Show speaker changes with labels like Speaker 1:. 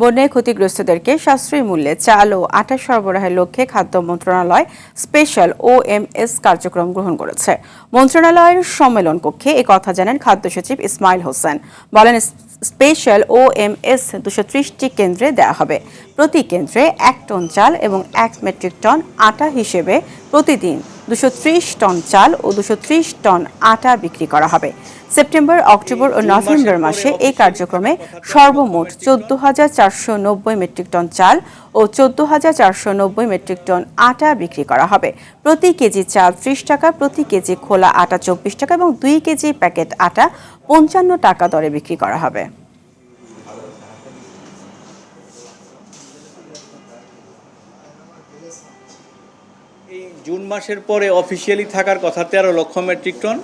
Speaker 1: বন্যায় ক্ষতিগ্রস্তদেরকে সাশ্রয়ী মূল্যে চাল ও আটা সরবরাহের লক্ষ্যে খাদ্য মন্ত্রণালয় স্পেশাল OMS কার্যক্রম গ্রহণ করেছে। মন্ত্রণালয়ের সম্মেলন কক্ষে এ কথা জানান খাদ্য সচিব ইসমাইল হোসেন। বলেন, স্পেশাল OMS 230টি কেন্দ্রে দেওয়া হবে। প্রতি কেন্দ্রে 1 টন চাল এবং 1 মেট্রিক টন আটা হিসেবে প্রতিদিন 230 টন চাল ও 230 টন আটা বিক্রি করা হবে। সেপ্টেম্বর, অক্টোবর ও নভেম্বর মাসে এই কার্যক্রমে সর্বমোট 14,490 মেট্রিক টন চাল ও 14,490 মেট্রিক টন আটা বিক্রি করা হবে। প্রতি কেজি চাল 30 টাকা, প্রতি কেজি খোলা আটা 24 টাকা এবং 2 কেজি প্যাকেট আটা 55 টাকা দরে বিক্রি করা হবে।
Speaker 2: এই জুন মাসের পরে অফিসিয়ালি থাকার কথা 13 লক্ষ মেট্রিক টন।